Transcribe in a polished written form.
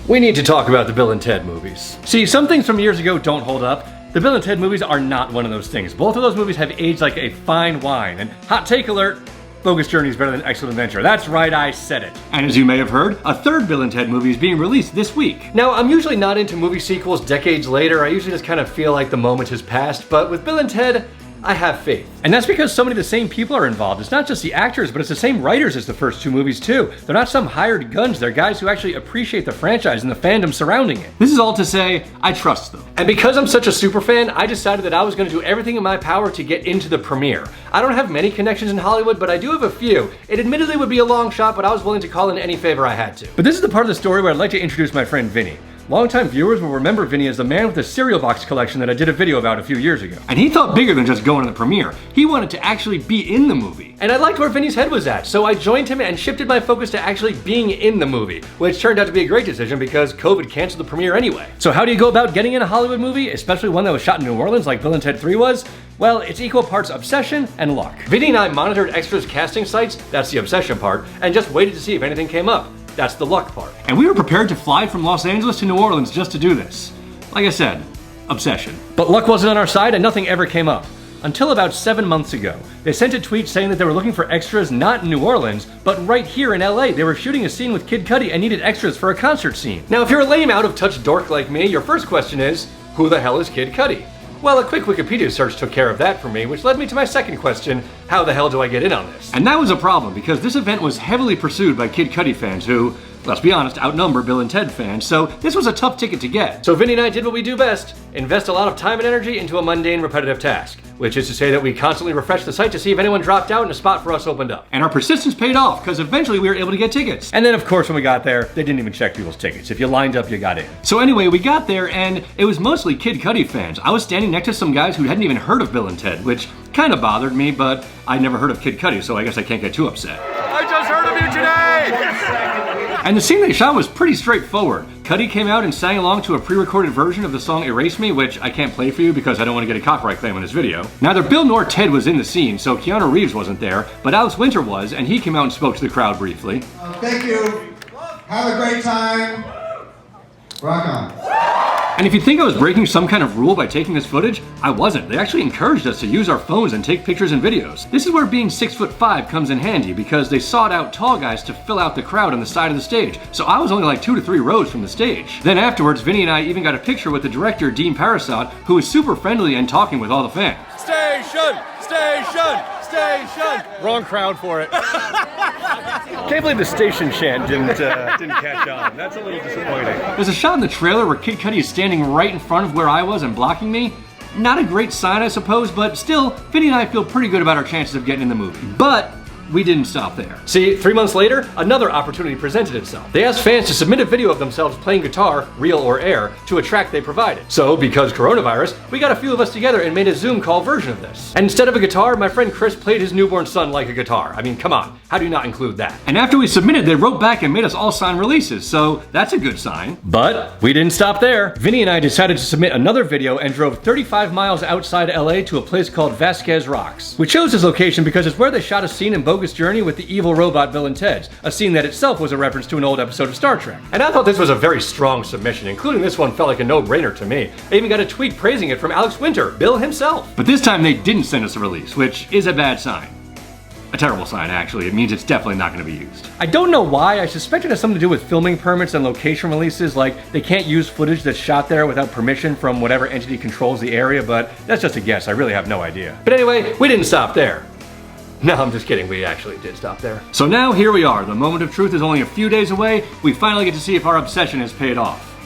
We need to talk about the Bill and Ted movies. See, some things from years ago don't hold up. The Bill and Ted movies are not one of those things. Both of those movies have aged like a fine wine. And hot take alert, Bogus Journey is better than Excellent Adventure. That's right, I said it. And as you may have heard, a third Bill and Ted movie is being released this week. Now, I'm usually not into movie sequels decades later. I usually just kind of feel like the moment has passed. But with Bill and Ted, I have faith. And that's because so many of the same people are involved. It's not just the actors, but it's the same writers as the first two movies too. They're not some hired guns, they're guys who actually appreciate the franchise and the fandom surrounding it. This is all to say, I trust them. And because I'm such a super fan, I decided that I was gonna do everything in my power to get into the premiere. I don't have many connections in Hollywood, but I do have a few. It admittedly would be a long shot, but I was willing to call in any favor I had to. But this is the part of the story where I'd like to introduce my friend Vinny. Longtime viewers will remember Vinny as the man with the cereal box collection that I did a video about a few years ago. And he thought bigger than just going to the premiere. He wanted to actually be in the movie. And I liked where Vinny's head was at, so I joined him and shifted my focus to actually being in the movie, which turned out to be a great decision because COVID canceled the premiere anyway. So how do you go about getting in a Hollywood movie, especially one that was shot in New Orleans like Bill and Ted 3 was? Well, it's equal parts obsession and luck. Vinny and I monitored extras casting sites, that's the obsession part, and just waited to see if anything came up. That's the luck part. And we were prepared to fly from Los Angeles to New Orleans just to do this. Like I said, obsession. But luck wasn't on our side and nothing ever came up. Until about 7 months ago. They sent a tweet saying that they were looking for extras not in New Orleans, but right here in LA. They were shooting a scene with Kid Cudi and needed extras for a concert scene. Now, if you're a lame out-of-touch dork like me, your first question is, who the hell is Kid Cudi? Well, a quick Wikipedia search took care of that for me, which led me to my second question, how the hell do I get in on this? And that was a problem, because this event was heavily pursued by Kid Cudi fans who, let's be honest, outnumber Bill and Ted fans, so this was a tough ticket to get. So Vinny and I did what we do best, invest a lot of time and energy into a mundane, repetitive task, which is to say that we constantly refreshed the site to see if anyone dropped out and a spot for us opened up. And our persistence paid off, because eventually we were able to get tickets. And then of course when we got there, they didn't even check people's tickets. If you lined up, you got in. So anyway, we got there and it was mostly Kid Cudi fans. I was standing next to some guys who hadn't even heard of Bill and Ted, which kind of bothered me, but I'd never heard of Kid Cudi, so I guess I can't get too upset. I just heard of you today! And the scene they shot was pretty straightforward. Cudi came out and sang along to a pre-recorded version of the song Erase Me, which I can't play for you because I don't want to get a copyright claim on this video. Neither Bill nor Ted was in the scene, so Keanu Reeves wasn't there, but Alex Winter was, and he came out and spoke to the crowd briefly. Thank you. Have a great time. Rock on. And if you think I was breaking some kind of rule by taking this footage, I wasn't. They actually encouraged us to use our phones and take pictures and videos. This is where being 6'5" comes in handy because they sought out tall guys to fill out the crowd on the side of the stage. So I was only like 2 to 3 rows from the stage. Then afterwards, Vinny and I even got a picture with the director, Dean Parasot, who was super friendly and talking with all the fans. Station! Station! Station! Wrong crowd for it. Can't believe the station chant didn't catch on. That's a little disappointing. There's a shot in the trailer where Kid Cudi is standing right in front of where I was and blocking me. Not a great sign, I suppose, but still, Vinny and I feel pretty good about our chances of getting in the movie. But we didn't stop there. See, 3 months later, another opportunity presented itself. They asked fans to submit a video of themselves playing guitar, real or air, to a track they provided. So, because coronavirus, we got a few of us together and made a Zoom call version of this. And instead of a guitar, my friend Chris played his newborn son like a guitar. I mean, come on, how do you not include that? And after we submitted, they wrote back and made us all sign releases, so that's a good sign. But we didn't stop there. Vinny and I decided to submit another video and drove 35 miles outside LA to a place called Vasquez Rocks. We chose this location because it's where they shot a scene in Bogus Journey with the evil robot Bill and Ted, a scene that itself was a reference to an old episode of Star Trek. And I thought this was a very strong submission, including this one felt like a no-brainer to me. I even got a tweet praising it from Alex Winter, Bill himself. But this time they didn't send us a release, which is a bad sign. A terrible sign, actually. It means it's definitely not going to be used. I don't know why. I suspect it has something to do with filming permits and location releases, like they can't use footage that's shot there without permission from whatever entity controls the area, but that's just a guess. I really have no idea. But anyway, we didn't stop there. No, I'm just kidding. We actually did stop there. So now here we are. The moment of truth is only a few days away. We finally get to see if our obsession has paid off.